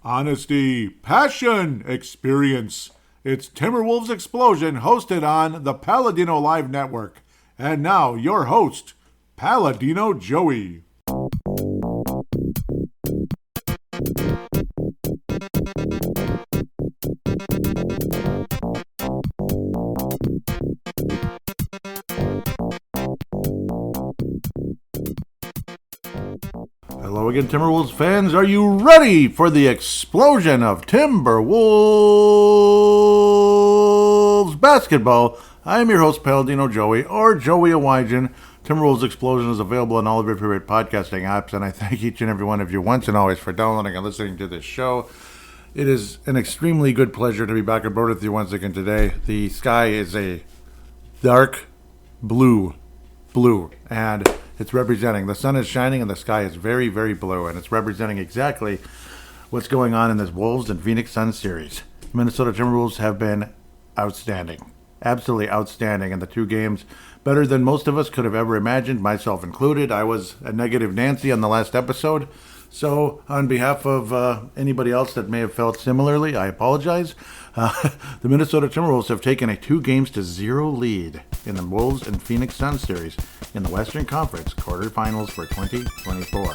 Honesty, passion, experience. It's Timberwolves Explosion, hosted on the Paladinolive network. And now, your host, Paladino Joey. Hello again, Timberwolves fans. Are you ready for the explosion of Timberwolves basketball? I am your host, Paladino Joey, or Joey Awajan. Timberwolves Explosion is available on all of your favorite podcasting apps, and I thank each and every one of you once and always for downloading and listening to this show. It is an extremely good pleasure to be back aboard with you once again today. The sky is a dark blue, and it's representing, the sun is shining and the sky is very, very blue, and it's representing exactly what's going on in this Wolves and Phoenix Suns series. Minnesota Timberwolves have been outstanding, absolutely outstanding in the two games, better than most of us could have ever imagined, myself included. I was a negative Nancy on the last episode, so on behalf of anybody else that may have felt similarly, I apologize. The Minnesota Timberwolves have taken a 2-0 lead in the Wolves and Phoenix Suns series in the Western Conference quarterfinals for 2024.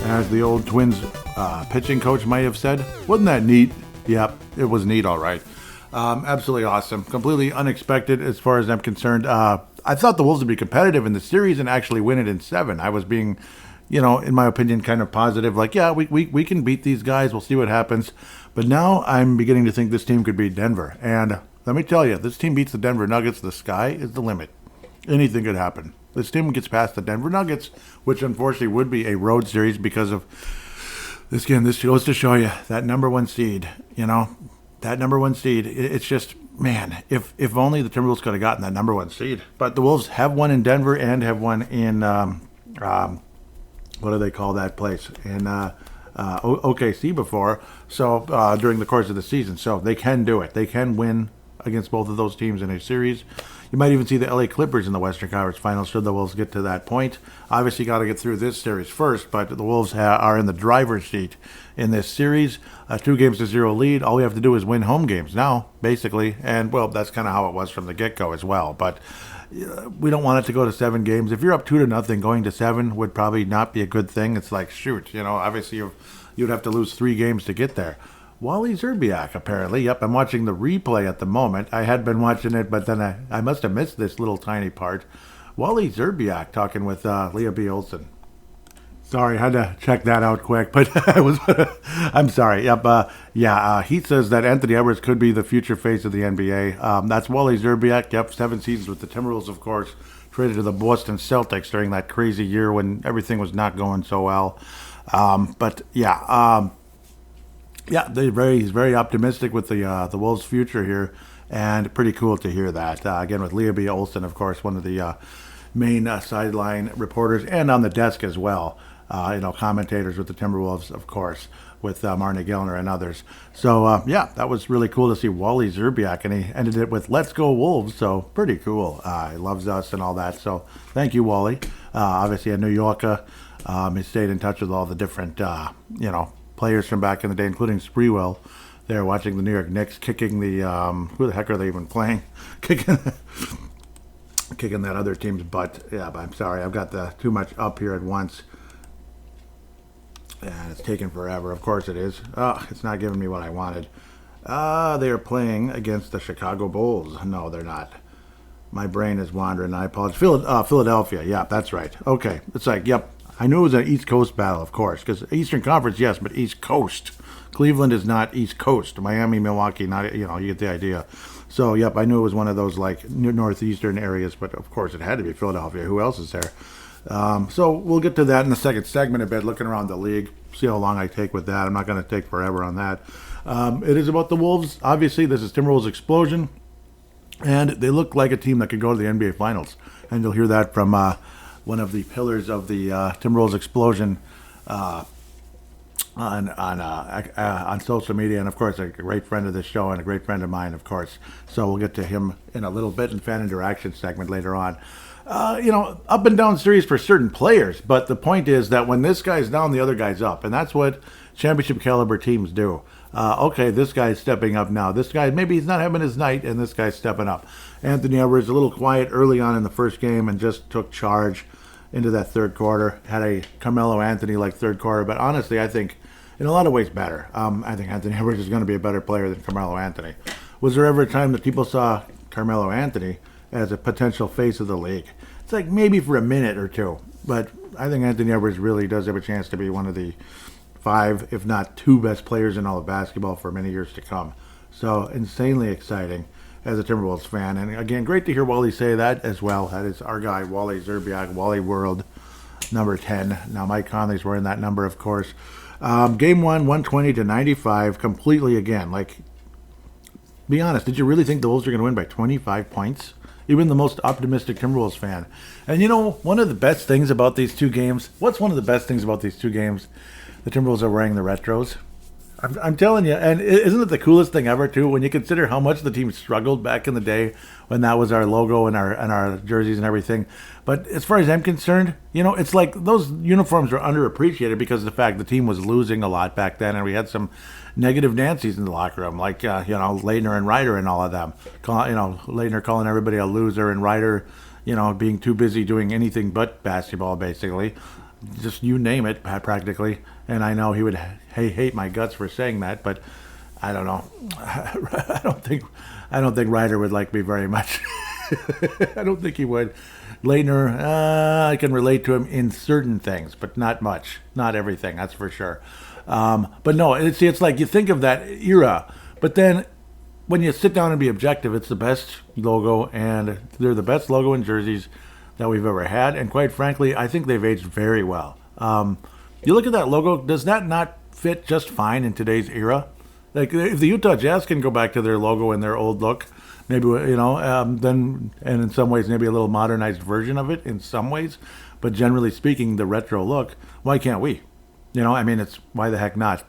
As the old Twins pitching coach might have said, wasn't that neat? Yep, it was neat, all right. Absolutely awesome. Completely unexpected as far as I'm concerned. I thought the Wolves would be competitive in the series and actually win it in 7. I was being, in my opinion, kind of positive. Like, yeah, we can beat these guys. We'll see what happens. But now I'm beginning to think this team could beat Denver. And let me tell you, this team beats the Denver Nuggets. The sky is the limit. Anything could happen. This team gets past the Denver Nuggets, which unfortunately would be a road series because of this game. This goes to show you that number one seed, that number one seed. It's just, man, if only the Timberwolves could have gotten that number one seed. But the Wolves have won in Denver and have won in, what do they call that place? In OKC before, so during the course of the season. So they can do it. They can win against both of those teams in a series. You might even see the LA Clippers in the Western Conference Finals should the Wolves get to that point. Obviously, got to get through this series first, but the Wolves are in the driver's seat in this series. A 2-0 lead. All we have to do is win home games now, basically. And, well, that's kind of how it was from the get-go as well. But we don't want it to go to 7 games. If you're up 2-0, going to 7 would probably not be a good thing. It's like, shoot, obviously you'd have to lose 3 games to get there. Wally Szczerbiak, apparently. Yep, I'm watching the replay at the moment. I had been watching it, but then I must have missed this little tiny part. Wally Szczerbiak talking with Leah B. Olson. Sorry, I had to check that out quick, but I'm sorry. Yep, he says that Anthony Edwards could be the future face of the NBA. That's Wally Szczerbiak. Yep, 7 seasons with the Timberwolves, of course. Traded to the Boston Celtics during that crazy year when everything was not going so well. He's very optimistic with the Wolves' future here, and pretty cool to hear that. Again, with Leah B. Olson, of course, one of the main sideline reporters, and on the desk as well. Commentators with the Timberwolves, of course, with Marnie Gellner and others. So, that was really cool to see Wally Szczerbiak, and he ended it with "Let's go Wolves," so pretty cool. He loves us and all that, so thank you, Wally. Obviously a New Yorker. He stayed in touch with all the different, players from back in the day, including Sprewell. They're watching the New York Knicks kicking the, who the heck are they even playing? Kicking that other team's butt. Yeah, but I'm sorry, I've got too much up here at once. And it's taking forever. Of course it is. It's not giving me what I wanted. They are playing against the Chicago Bulls. No, they're not. My brain is wandering. I apologize. Philadelphia. Yeah, that's right. Okay. It's like, yep. I knew it was an East Coast battle, of course, because Eastern Conference, yes, but East Coast. Cleveland is not East Coast. Miami, Milwaukee, not, you get the idea. So, yep, I knew it was one of those, like, northeastern areas, but, of course, it had to be Philadelphia. Who else is there? So we'll get to that in the second segment a bit, looking around the league, see how long I take with that. I'm not going to take forever on that. It is about the Wolves. Obviously, this is Timberwolves Explosion, and they look like a team that could go to the NBA Finals. And you'll hear that from one of the pillars of the Timberwolves explosion on social media, and of course a great friend of the show and a great friend of mine, of course. So we'll get to him in a little bit in fan interaction segment later on. Up and down series for certain players, but the point is that when this guy's down, the other guy's up, and that's what championship caliber teams do. Okay, this guy's stepping up now. This guy, maybe he's not having his night, and this guy's stepping up. Anthony Edwards, a little quiet early on in the first game and just took charge into that third quarter. Had a Carmelo Anthony-like third quarter, but honestly, I think in a lot of ways better. I think Anthony Edwards is going to be a better player than Carmelo Anthony. Was there ever a time that people saw Carmelo Anthony as a potential face of the league? It's like maybe for a minute or two, but I think Anthony Edwards really does have a chance to be one of the 5, if not 2 best players in all of basketball for many years to come. So insanely exciting as a Timberwolves fan. And again, great to hear Wally say that as well. That is our guy, Wally Zerbiak, Wally World, number 10. Now, Mike Conley's wearing that number, of course. Game 1, 120-95, completely again. Like, be honest, did you really think the Wolves were going to win by 25 points? Even the most optimistic Timberwolves fan. And one of the best things about these two games, what's one of the best things about these two games? The Timberwolves are wearing the retros. I'm telling you, and isn't it the coolest thing ever, too, when you consider how much the team struggled back in the day when that was our logo and our jerseys and everything. But as far as I'm concerned, it's like those uniforms were underappreciated because of the fact the team was losing a lot back then, and we had some negative Nancy's in the locker room, like, Leitner and Ryder and all of them. Leitner calling everybody a loser and Ryder, being too busy doing anything but basketball, basically. Just you name it, practically. And I know he would hate my guts for saying that, but I don't know. I don't think Ryder would like me very much. I don't think he would. Leitner, I can relate to him in certain things, but not much, not everything. That's for sure. But no, it's like you think of that era, but then when you sit down and be objective, it's the best logo, and they're the best logo in jerseys that we've ever had, and quite frankly, I think they've aged very well. You look at that logo, does that not fit just fine in today's era? Like, if the Utah Jazz can go back to their logo and their old look, maybe, then, and in some ways, maybe a little modernized version of it in some ways, but generally speaking, the retro look, why can't we? It's why the heck not?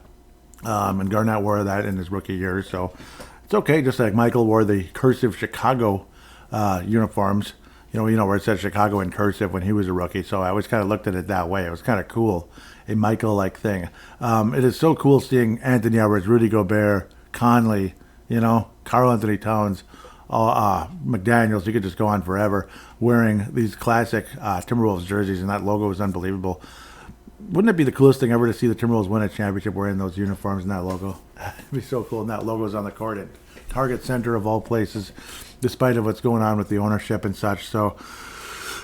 And Garnett wore that in his rookie years, so it's okay, just like Michael wore the cursive Chicago uniforms, where it said Chicago in cursive when he was a rookie. So I always kind of looked at it that way. It was kind of cool, a Michael-like thing. It is so cool seeing Anthony Edwards, Rudy Gobert, Conley, Karl Anthony Towns, McDaniels. You could just go on forever wearing these classic Timberwolves jerseys, and that logo is unbelievable. Wouldn't it be the coolest thing ever to see the Timberwolves win a championship wearing those uniforms and that logo? It'd be so cool. And that logo's on the court at Target Center of all places, despite of what's going on with the ownership and such. So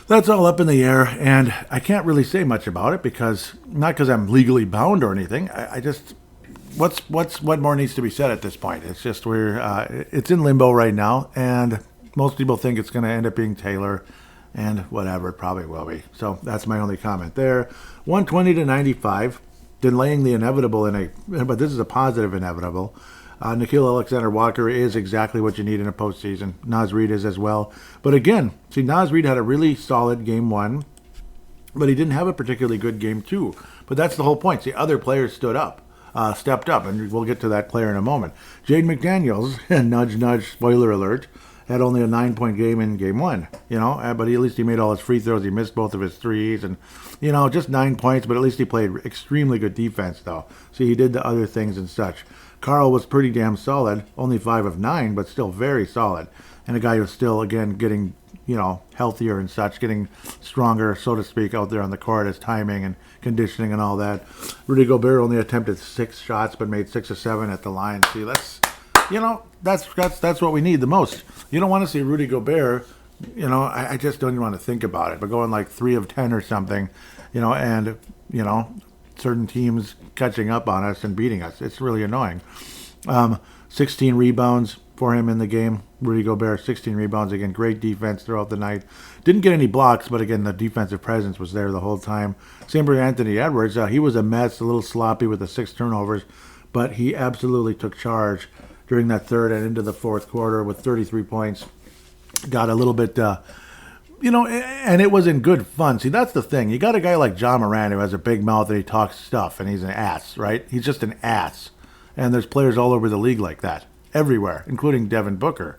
that's all up in the air, and I can't really say much about it not because I'm legally bound or anything. I just, what more needs to be said at this point? It's just it's in limbo right now, and most people think it's going to end up being Taylor, and whatever, it probably will be. So that's my only comment there. 120-95, delaying the inevitable but this is a positive inevitable. Nickeil Alexander-Walker is exactly what you need in a postseason. Naz Reid is as well. But again, see, Naz Reid had a really solid game 1, but he didn't have a particularly good game 2. But that's the whole point. See, other players stepped up, and we'll get to that player in a moment. Jaden McDaniels, nudge, nudge, spoiler alert, had only a 9-point game in game 1, but at least he made all his free throws. He missed both of his threes, and, just 9 points, but at least he played extremely good defense, though. See, he did the other things and such. Karl was pretty damn solid, only 5 of 9, but still very solid. And a guy who's still, again, getting, healthier and such, getting stronger, so to speak, out there on the court, his timing and conditioning and all that. Rudy Gobert only attempted 6 shots, but made 6 of 7 at the line. See, that's what we need the most. You don't want to see Rudy Gobert, I just don't even want to think about it, but going like 3 of 10 or something, and, certain teams catching up on us and beating us. It's really annoying. 16 rebounds for him in the game. Rudy Gobert, 16 rebounds. Again, great defense throughout the night. Didn't get any blocks, but again, the defensive presence was there the whole time. Same for Anthony Edwards. He was a mess, a little sloppy with the 6 turnovers, but he absolutely took charge during that third and into the fourth quarter with 33 points. Got a little bit and it was in good fun. See, that's the thing. You got a guy like John Moran who has a big mouth and he talks stuff, and he's an ass, right? He's just an ass. And there's players all over the league like that, everywhere, including Devin Booker.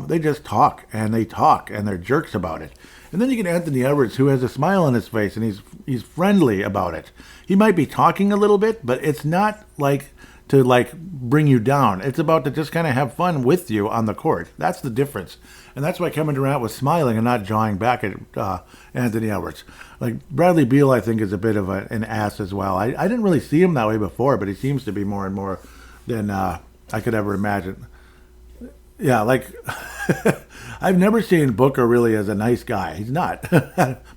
They just talk, and they're jerks about it. And then you get Anthony Edwards, who has a smile on his face, and he's friendly about it. He might be talking a little bit, but it's not like to bring you down. It's about to just kind of have fun with you on the court. That's the difference. And that's why Kevin Durant was smiling and not jawing back at Anthony Edwards. Like Bradley Beal, I think, is a bit of an ass as well. I didn't really see him that way before, but he seems to be more and more than I could ever imagine. Yeah, like I've never seen Booker really as a nice guy. He's not.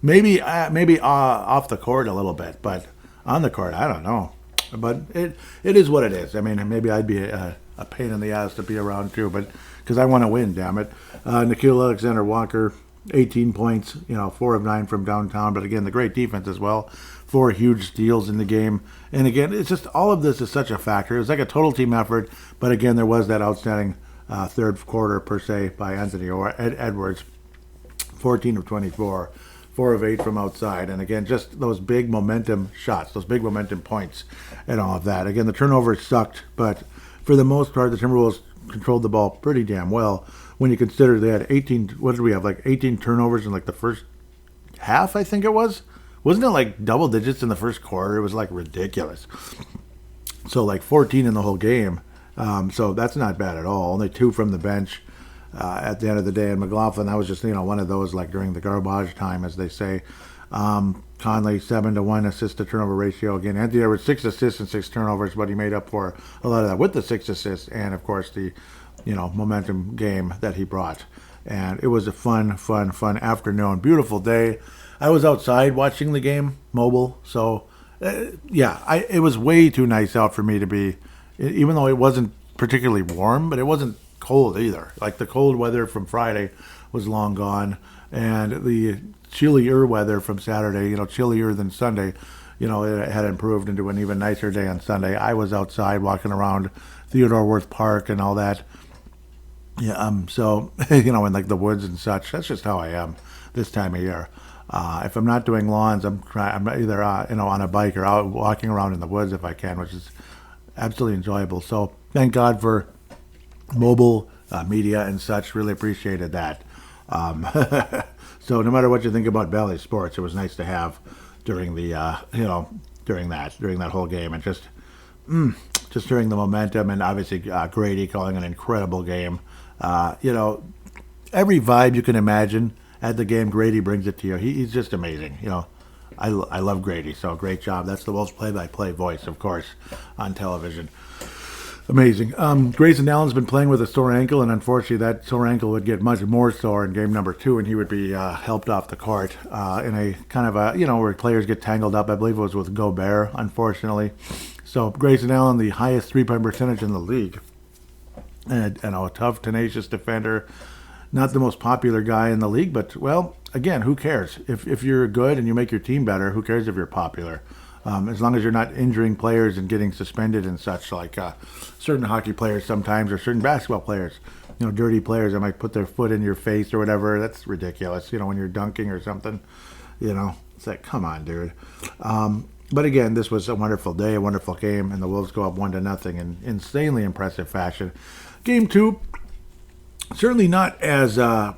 maybe off the court a little bit, but on the court, I don't know. But it is what it is. I mean, maybe I'd be a pain in the ass to be around too, but because I want to win, damn it. Nickeil Alexander-Walker, 18 points, 4 of 9 from downtown, but again, the great defense as well. 4 huge steals in the game. And again, it's just all of this is such a factor. It was like a total team effort, but again, there was that outstanding third quarter per se by Anthony Edwards, 14 of 24. 4 of 8 from outside. And again, just those big momentum shots, those big momentum points and all of that. Again, the turnovers sucked, but for the most part, the Timberwolves controlled the ball pretty damn well when you consider they had 18, what did we have, like 18 turnovers in like the first half, I think it was? Wasn't it like double digits in the first quarter? It was like ridiculous. So like 14 in the whole game. So that's not bad at all. Only 2 from the bench. At the end of the day, and McLaughlin, that was just one of those like during the garbage time, as they say. Conley 7-1 assist to turnover ratio. Again, Anthony Edwards 6 assists and 6 turnovers, but he made up for a lot of that with the 6 assists and of course the momentum game that he brought. And it was a fun afternoon, beautiful day. I was outside watching the game, mobile, so it was way too nice out for me to be, even though it wasn't particularly warm, but it wasn't cold either. Like the cold weather from Friday was long gone, and the chillier weather from Saturday, chillier than Sunday, it had improved into an even nicer day on Sunday. I was outside walking around Theodore Wirth Park and all that. Yeah, so in like the woods and such. That's just how I am this time of year. If I'm not doing lawns, I'm either on a bike or out walking around in the woods if I can, which is absolutely enjoyable. So thank God for mobile media and such. Really appreciated that. So no matter what you think about Valley Sports, it was nice to have during the during that whole game, and just during the momentum, and obviously Grady calling an incredible game. Every vibe you can imagine at the game, Grady brings it to you. He's just amazing. I love Grady, so great job. That's the most play-by-play voice, of course, on television. Amazing. Grayson Allen's been playing with a sore ankle, and unfortunately that sore ankle would get much more sore in game number 2, and he would be helped off the court in a kind of a, where players get tangled up. I believe it was with Gobert, unfortunately. So Grayson Allen, the highest three-point percentage in the league, and a tough, tenacious defender. Not the most popular guy in the league, but, well, again, who cares? If you're good and you make your team better, who cares if you're popular? As long as you're not injuring players and getting suspended and such, like certain hockey players sometimes, or certain basketball players, dirty players that might put their foot in your face or whatever. That's ridiculous, when you're dunking or something. It's like, come on, dude. But again, this was a wonderful day, a wonderful game, and the Wolves go up 1-0 in insanely impressive fashion. Game 2, certainly not as... and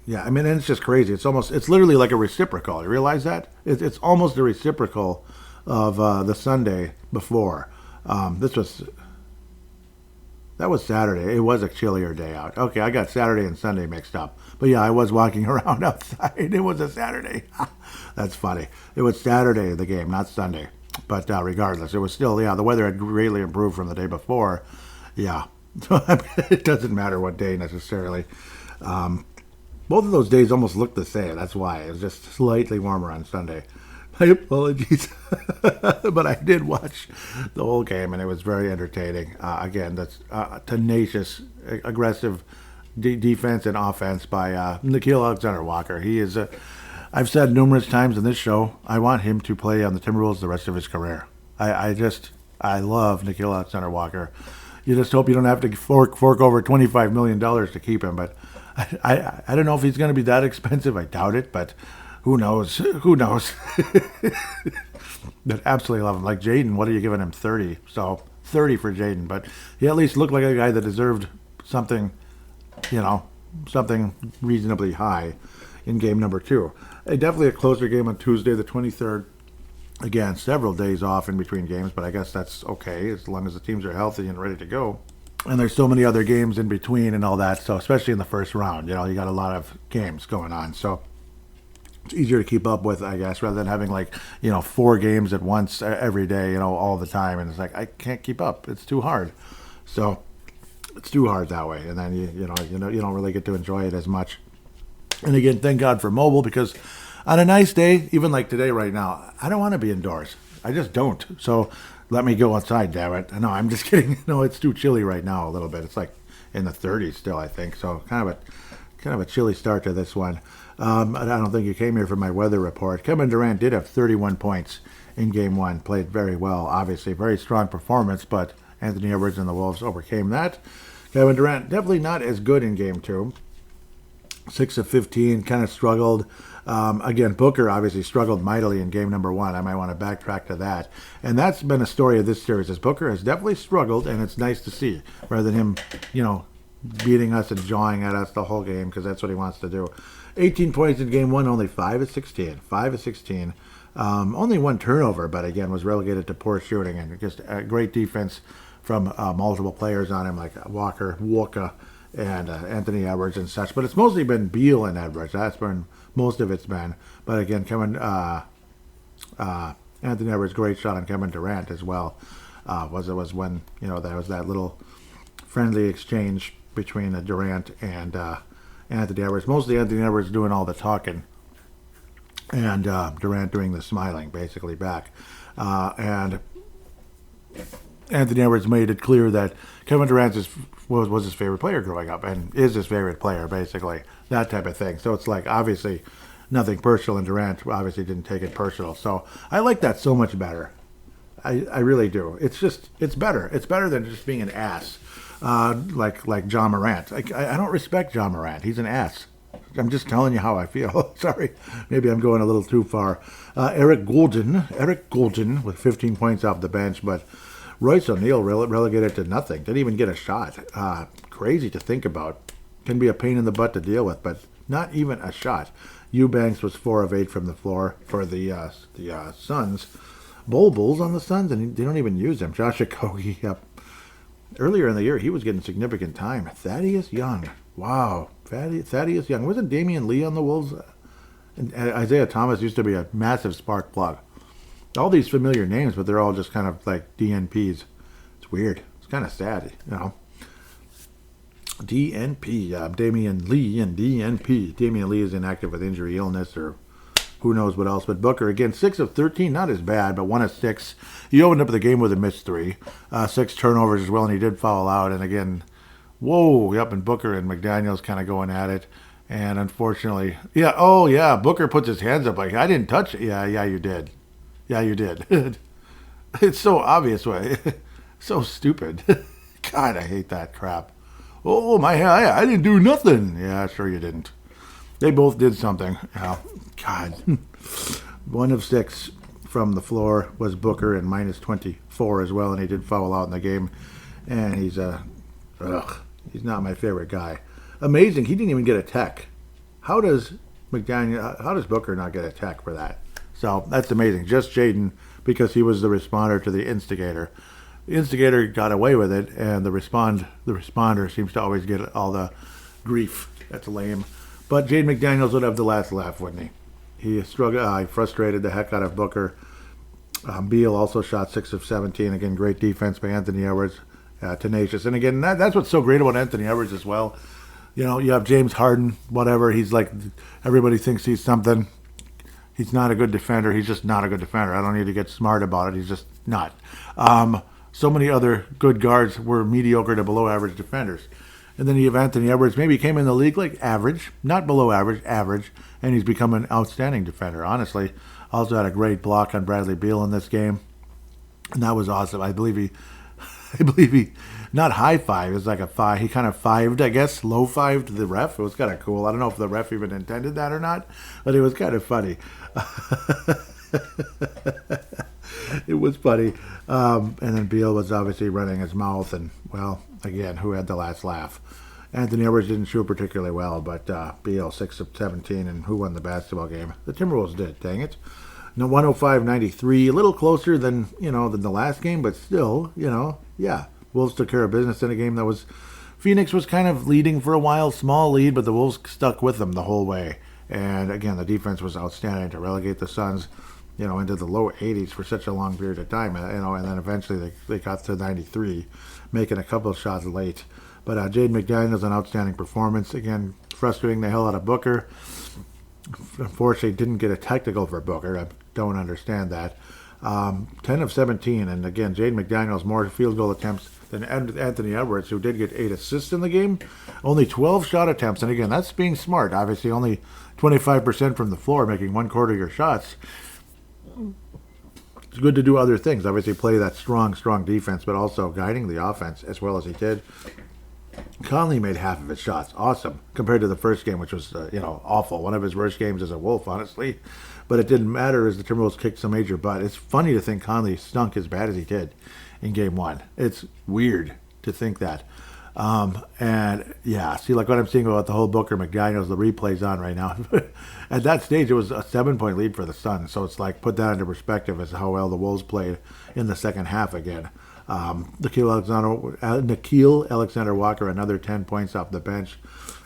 it's just crazy. It's literally like a reciprocal. You realize that? It's almost a reciprocal of the Sunday before. That was Saturday. It was a chillier day out. Okay, I got Saturday and Sunday mixed up. But yeah, I was walking around outside. It was a Saturday. That's funny. It was Saturday, the game, not Sunday. But regardless, it was still, the weather had greatly improved from the day before. Yeah. So it doesn't matter what day necessarily. Both of those days almost looked the same. That's why. It was just slightly warmer on Sunday. My apologies. But I did watch the whole game, and it was very entertaining. Again, that's tenacious, aggressive defense and offense by Nickeil Alexander-Walker. He is, I've said numerous times in this show, I want him to play on the Timberwolves the rest of his career. I love Nickeil Alexander-Walker. You just hope you don't have to fork over $25 million to keep him, but I don't know if he's going to be that expensive. I doubt it, but who knows? Who knows? But absolutely love him. Like Jaden, what are you giving him? 30. So 30 for Jaden, but he at least looked like a guy that deserved something, something reasonably high in game number 2. Definitely a closer game on Tuesday, the 23rd. Again, several days off in between games, but I guess that's okay as long as the teams are healthy and ready to go. And there's so many other games in between and all that, so especially in the first round, you got a lot of games going on, so it's easier to keep up with, I guess, rather than having 4 games at once every day, all the time, and it's like I can't keep up. It's too hard. So it's too hard that way, and then you don't really get to enjoy it as much. And again, thank God for mobile, because on a nice day, even like today right now, I don't want to be indoors. I just don't. So let me go outside, damn it. No, I'm just kidding. No, it's too chilly right now a little bit. It's like in the 30s still, I think. So kind of a chilly start to this one. I don't think you came here for my weather report. Kevin Durant did have 31 points in Game 1. Played very well, obviously. Very strong performance, but Anthony Edwards and the Wolves overcame that. Kevin Durant definitely not as good in Game 2. 6 of 15, kind of struggled. Again, Booker obviously struggled mightily in game number 1. I might want to backtrack to that. And that's been a story of this series, as Booker has definitely struggled, and it's nice to see, rather than him, beating us and jawing at us the whole game, because that's what he wants to do. 18 points in game 1, only 5 of 16. 5 of 16. Only 1 turnover, but again, was relegated to poor shooting, and just a great defense from multiple players on him, like Walker, and Anthony Edwards and such. But it's mostly been Beal and Edwards. That's been most of it's been. But again, Anthony Edwards' great shot on Kevin Durant as well. Was when there was that little friendly exchange between Durant and Anthony Edwards. Mostly Anthony Edwards doing all the talking, and Durant doing the smiling, basically back. And Anthony Edwards made it clear that Kevin Durant was his favorite player growing up, and is his favorite player, basically, that type of thing. So it's like, obviously, nothing personal, and Durant obviously didn't take it personal. So I like that so much better. I really do. It's better. It's better than just being an ass, like John Morant. I don't respect John Morant. He's an ass. I'm just telling you how I feel. Sorry, maybe I'm going a little too far. Eric Goldin with 15 points off the bench, but Royce O'Neal relegated to nothing. Didn't even get a shot. Crazy to think about. Can be a pain in the butt to deal with, but not even a shot. Eubanks was 4 of 8 from the floor for the Suns. Bulls on the Suns, and they don't even use him. Josh Okogie, earlier in the year, he was getting significant time. Thaddeus Young. Wow. Thaddeus Young. Wasn't Damian Lee on the Wolves? And Isaiah Thomas used to be a massive spark plug. All these familiar names, but they're all just kind of like DNPs. It's weird. It's kind of sad, DNP, Damian Lee and DNP. Damian Lee is inactive with injury, illness, or who knows what else. But Booker, again, 6 of 13, not as bad, but 1 of 6. He opened up the game with a missed 3. 6 turnovers as well, and he did foul out. And again, and Booker and McDaniels kind of going at it. And unfortunately, Booker puts his hands up like, I didn't touch it. Yeah, you did. Yeah, you did. It's so obvious. So stupid. God, I hate that crap. Oh, I didn't do nothing. Yeah, sure you didn't. They both did something. God. 1 of 6 from the floor was Booker, and minus 24 as well, and he did foul out in the game. And he's not my favorite guy. Amazing, he didn't even get a tech. How does Booker not get a tech for that? So that's amazing. Just Jaden, because he was the responder to the instigator. The instigator got away with it, and the responder seems to always get all the grief. That's lame. But Jaden McDaniels would have the last laugh, wouldn't he? He struggled. He frustrated the heck out of Booker. Beal also shot 6 of 17. Again, great defense by Anthony Edwards. Tenacious. And again, that's what's so great about Anthony Edwards as well. You have James Harden, whatever. He's like, everybody thinks he's something. He's not a good defender. He's just not a good defender. I don't need to get smart about it. He's just not. So many other good guards were mediocre to below average defenders. And then you have Anthony Edwards. Maybe he came in the league like average, not below average, and he's become an outstanding defender, honestly. Also had a great block on Bradley Beal in this game. And that was awesome. I believe I believe he, not high five, it was like a five. He kind of fived, I guess, low fived the ref. It was kind of cool. I don't know if the ref even intended that or not, but it was kind of funny. It was funny. And then Beal was obviously running his mouth, and, well, again, who had the last laugh? Anthony Edwards didn't shoot particularly well, but Beal, 6 of 17, and who won the basketball game? The Timberwolves did, dang it. No, 105-93, a little closer than the last game, but still, yeah. Wolves took care of business in a game that was, Phoenix was kind of leading for a while, small lead, but the Wolves stuck with them the whole way. And again, the defense was outstanding to relegate the Suns, into the low 80s for such a long period of time, and then eventually they got to 93, making a couple of shots late. But Jaden McDaniels, an outstanding performance. Again, frustrating the hell out of Booker. Unfortunately, didn't get a technical for Booker. I don't understand that. 10 of 17, and again, Jaden McDaniels more field goal attempts than Anthony Edwards, who did get 8 assists in the game. Only 12 shot attempts, and again, that's being smart. Obviously, only 25% from the floor, making 1/4 of your shots. It's good to do other things. Obviously, play that strong defense, but also guiding the offense as well as he did. Conley made half of his shots. Awesome. Compared to the first game, which was, awful. One of his worst games as a Wolf, honestly. But it didn't matter as the Timberwolves kicked some major butt. It's funny to think Conley stunk as bad as he did in game 1. It's weird to think that. And, yeah, see, like what I'm seeing about the whole Booker McDaniels, the replay's on right now. At that stage, it was a 7-point lead for the Suns. So it's like, put that into perspective as how well the Wolves played in the second half again. Nickeil Alexander-Walker, another 10 points off the bench.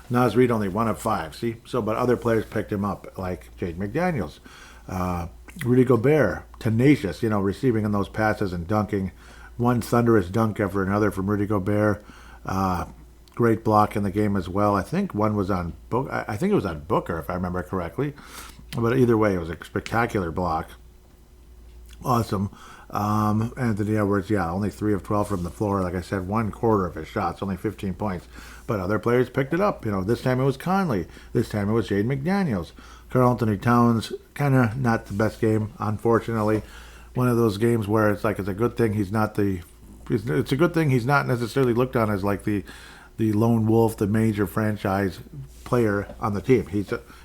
Naz Reid only 1 of 5. See, but other players picked him up, like Jaden McDaniels, Rudy Gobert, tenacious, receiving in those passes and dunking. One thunderous dunk after another from Rudy Gobert. Great block in the game as well. I think one was on I think it was on Booker, if I remember correctly. But either way, it was a spectacular block. Awesome. Anthony Edwards, only 3 of 12 from the floor. Like I said, 1/4 of his shots, only 15 points. But other players picked it up. This time it was Conley. This time it was Jaden McDaniels. Karl Anthony Towns, kind of not the best game, unfortunately. One of those games where it's like it's a good thing he's not necessarily looked on as like the lone wolf, the major franchise player on the team.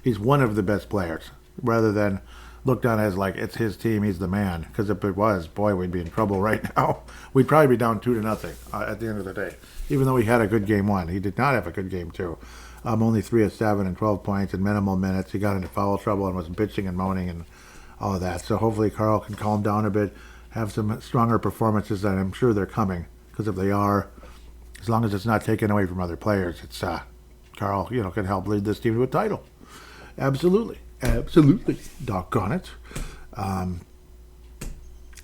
He's one of the best players, rather than looked on as like it's his team, he's the man. Because if it was, boy, we'd be in trouble right now. We'd probably be down 2-0 at the end of the day. Even though he had a good game 1, he did not have a good game 2. Only 3 of 7 and 12 points in minimal minutes. He got into foul trouble and was bitching and moaning and all of that. So hopefully Karl can calm down a bit, have some stronger performances, and I'm sure they're coming. Because if they are, as long as it's not taken away from other players, it's Karl, can help lead this team to a title. Absolutely. Doggone it.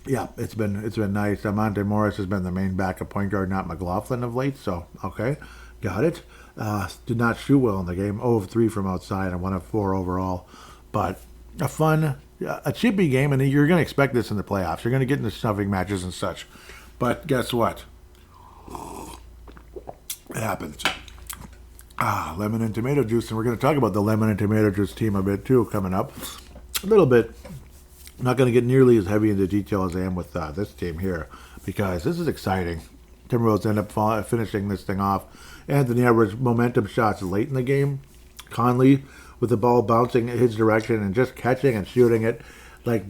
Yeah, it's been nice. Monte Morris has been the main backup point guard, not McLaughlin of late. So okay, got it. Did not shoot well in the game. 0 of 3 from outside and 1 of 4 overall. But a fun, a chippy game, and you're going to expect this in the playoffs. You're going to get into shoving matches and such. But guess what? It happens. Lemon and tomato juice, and we're going to talk about the lemon and tomato juice team a bit too coming up. A little bit. I'm not going to get nearly as heavy into detail as I am with this team here, because this is exciting. Timberwolves end up finishing this thing off. Anthony Edwards, momentum shots late in the game. Conley with the ball bouncing in his direction and just catching and shooting it,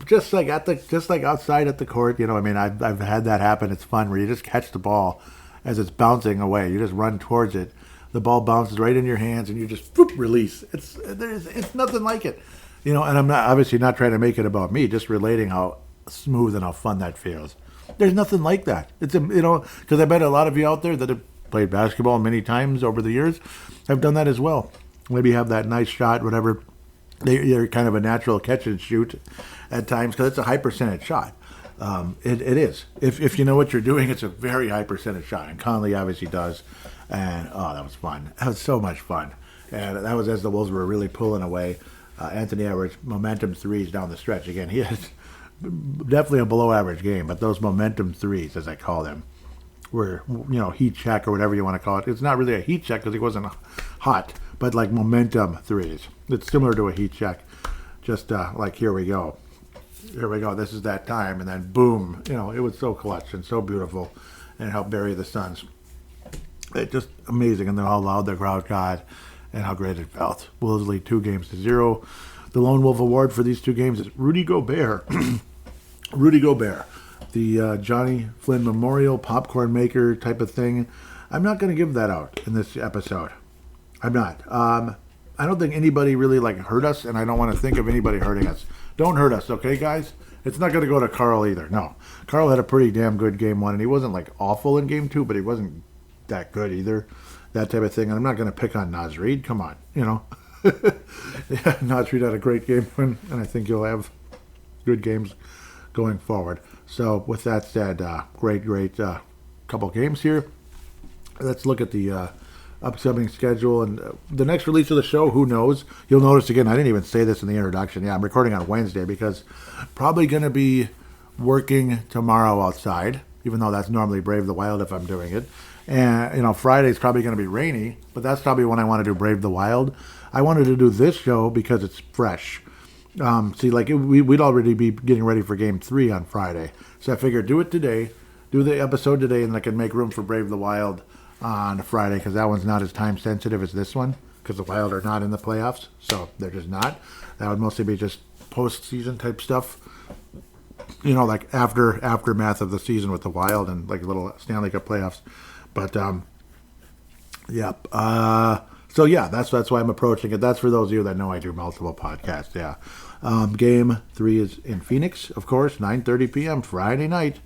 just like outside at the court. I've had that happen. It's fun where you just catch the ball as it's bouncing away. You just run towards it. The ball bounces right in your hands, and you just release. It's nothing like it, And I'm obviously not trying to make it about me, just relating how smooth and how fun that feels. There's nothing like that. It's because I bet a lot of you out there that have played basketball many times over the years have done that as well. Maybe have that nice shot, whatever. They're kind of a natural catch and shoot at times because it's a high percentage shot. It is. If you know what you're doing, it's a very high percentage shot, and Conley obviously does. And that was fun. That was so much fun. And that was as the Wolves were really pulling away. Anthony Edwards, momentum threes down the stretch. Again, he has definitely a below average game, but those momentum threes, as I call them, were, heat check or whatever you want to call it. It's not really a heat check because he wasn't hot, but like momentum threes. It's similar to a heat check. Just like, here we go. This is that time. And then boom, it was so clutch and so beautiful. and help bury the Suns. It's just amazing, and how loud the crowd got and how great it felt. Wolves lead 2-0. The Lone Wolf Award for these 2 games is Rudy Gobert. Rudy Gobert, the Johnny Flynn Memorial popcorn maker type of thing. I'm not going to give that out in this episode. I'm not. I don't think anybody really hurt us, and I don't want to think of anybody hurting us. Don't hurt us, okay, guys? It's not going to go to Carl either. No. Carl had a pretty damn good game 1, and he wasn't awful in game 2, but he wasn't that good either. That type of thing. And I'm not going to pick on Naz Reid. Come on, Yeah, Naz Reid had a great game 1, and I think you'll have good games going forward. So with that said, great couple games here. Let's look at the upcoming schedule and the next release of the show. Who knows? You'll notice again, I didn't even say this in the introduction. Yeah, I'm recording on Wednesday because probably going to be working tomorrow outside, even though that's normally Brave the Wild if I'm doing it. And Friday's probably going to be rainy, but that's probably when I want to do Brave the Wild. I wanted to do this show because it's fresh. We'd already be getting ready for Game 3 on Friday, so I figured do it today, do the episode today, and I can make room for Brave the Wild on Friday, because that one's not as time sensitive as this one, because the Wild are not in the playoffs, so they're just not. That would mostly be just postseason type stuff, aftermath of the season with the Wild and little Stanley Cup playoffs. But so yeah, that's why I'm approaching it. That's for those of you that know I do multiple podcasts. Yeah, Game 3 is in Phoenix, of course, 9:30 p.m. Friday night.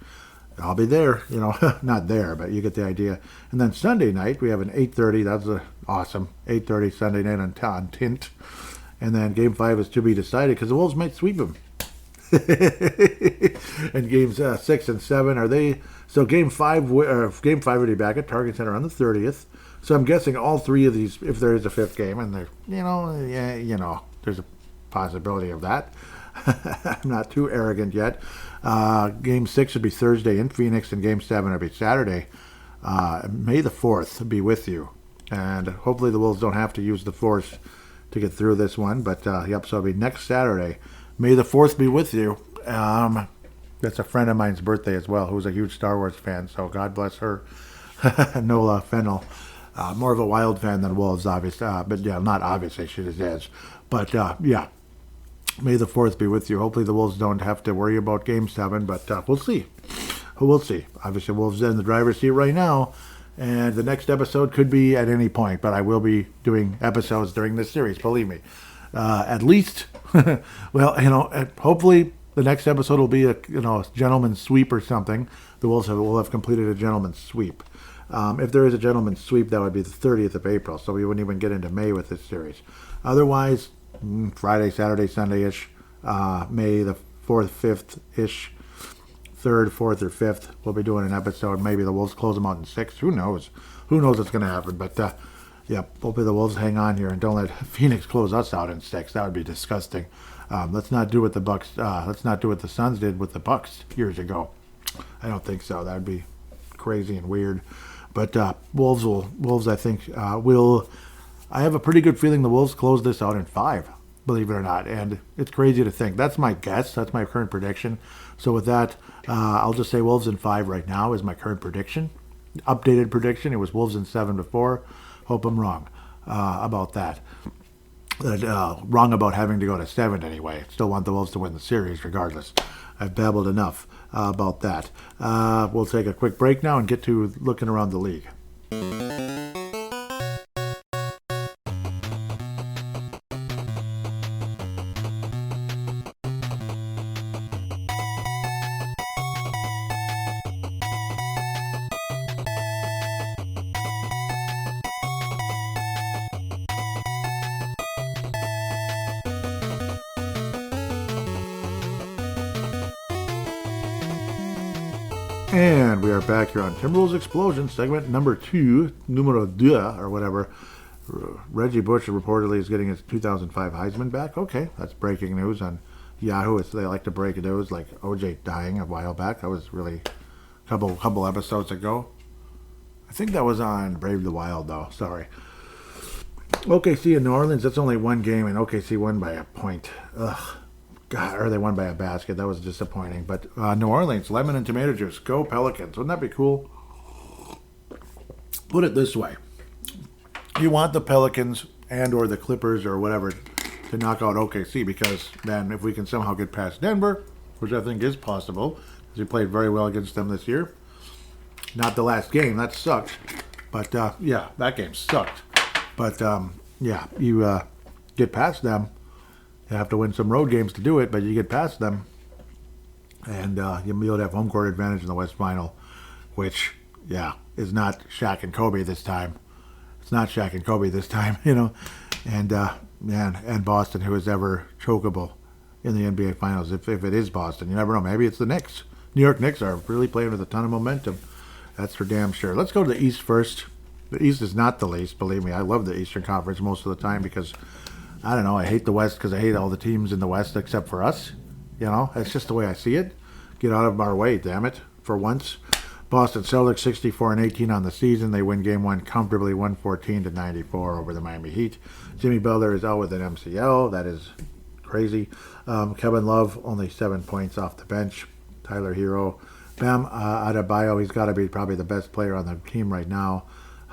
I'll be there, not there, but you get the idea. And then Sunday night, we have an 8:30. That's awesome. 8:30 Sunday night on Tint. And then Game 5 is to be decided because the Wolves might sweep them. And Games 6 and 7, are they? So Game 5 will be back at Target Center on the 30th. So I'm guessing all 3 of these, if there is a 5th game, and there's a possibility of that. I'm not too arrogant yet. Game 6 would be Thursday in Phoenix, and Game 7 would be Saturday. May the 4th be with you. And hopefully the Wolves don't have to use the Force to get through this one. But, so it'll be next Saturday. May the 4th be with you. That's a friend of mine's birthday as well, who's a huge Star Wars fan. So God bless her. Nola Fennel. More of a Wild fan than Wolves, obviously. But, yeah, not obviously. She just is. But, yeah. May the 4th be with you. Hopefully the Wolves don't have to worry about Game 7, but we'll see. We'll see. Obviously, Wolves are in the driver's seat right now, and the next episode could be at any point, but I will be doing episodes during this series, believe me. At least, hopefully the next episode will be a gentleman's sweep or something. The Wolves will have completed a gentleman's sweep. If there is a gentleman's sweep, that would be the 30th of April, so we wouldn't even get into May with this series. Otherwise, Friday, Saturday, Sunday-ish, May the 4th, 5th-ish, 3rd, 4th, or 5th. We'll be doing an episode. Maybe the Wolves close them out in 6th. Who knows? Who knows what's going to happen? But, hopefully the Wolves hang on here and don't let Phoenix close us out in 6th. That would be disgusting. Let's not do what the Bucks. Let's not do what the Suns did with the Bucks years ago. I don't think so. That would be crazy and weird. But Wolves, I think, will. I have a pretty good feeling the Wolves close this out in 5, believe it or not. And it's crazy to think. That's my guess. That's my current prediction. So with that, I'll just say Wolves in 5 right now is my current prediction. Updated prediction. It was Wolves in 7 before. Hope I'm wrong about that. Wrong about having to go to 7 anyway. Still want the Wolves to win the series regardless. I've babbled enough about that. We'll take a quick break now and get to looking around the league. And we are back here on Timberwolves Explosion, segment number 2, numero 2, or whatever. Reggie Bush reportedly is getting his 2005 Heisman back. Okay, that's breaking news on Yahoo. They like to break news, like OJ dying a while back. That was really a couple episodes ago. I think that was on Brave the Wild, though. Sorry. OKC in New Orleans, that's only one game, and OKC won by a point. Ugh. God, or they won by a basket. That was disappointing. But New Orleans, lemon and tomato juice. Go Pelicans. Wouldn't that be cool? put it this way. You want the Pelicans and or the Clippers or whatever to knock out OKC, because then if we can somehow get past Denver, which I think is possible, because we played very well against them this year. Not the last game, that sucked. But, yeah, that game sucked. But, yeah, you get past them. You have to win some road games to do it, but you get past them. And you'll have home court advantage in the West Final, which, yeah, is not Shaq and Kobe this time. It's not Shaq and Kobe this time, you know. And, man, and Boston, who is ever chokeable in the NBA Finals. If it is Boston, you never know. Maybe it's the Knicks. New York Knicks are really playing with a ton of momentum. That's for damn sure. Let's go to the East first. The East is not the least, believe me. I love the Eastern Conference most of the time because, I don't know, I hate the West because I hate all the teams in the West except for us. You know, that's just the way I see it. Get out of our way, damn it, for once. Boston Celtics 64-18 on the season. They win Game 1 comfortably, 114-94 over the Miami Heat. Jimmy Butler is out with an MCL. That is crazy. Kevin Love, only 7 points off the bench. Tyler Hero. Bam Adebayo, he's got to be probably the best player on the team right now.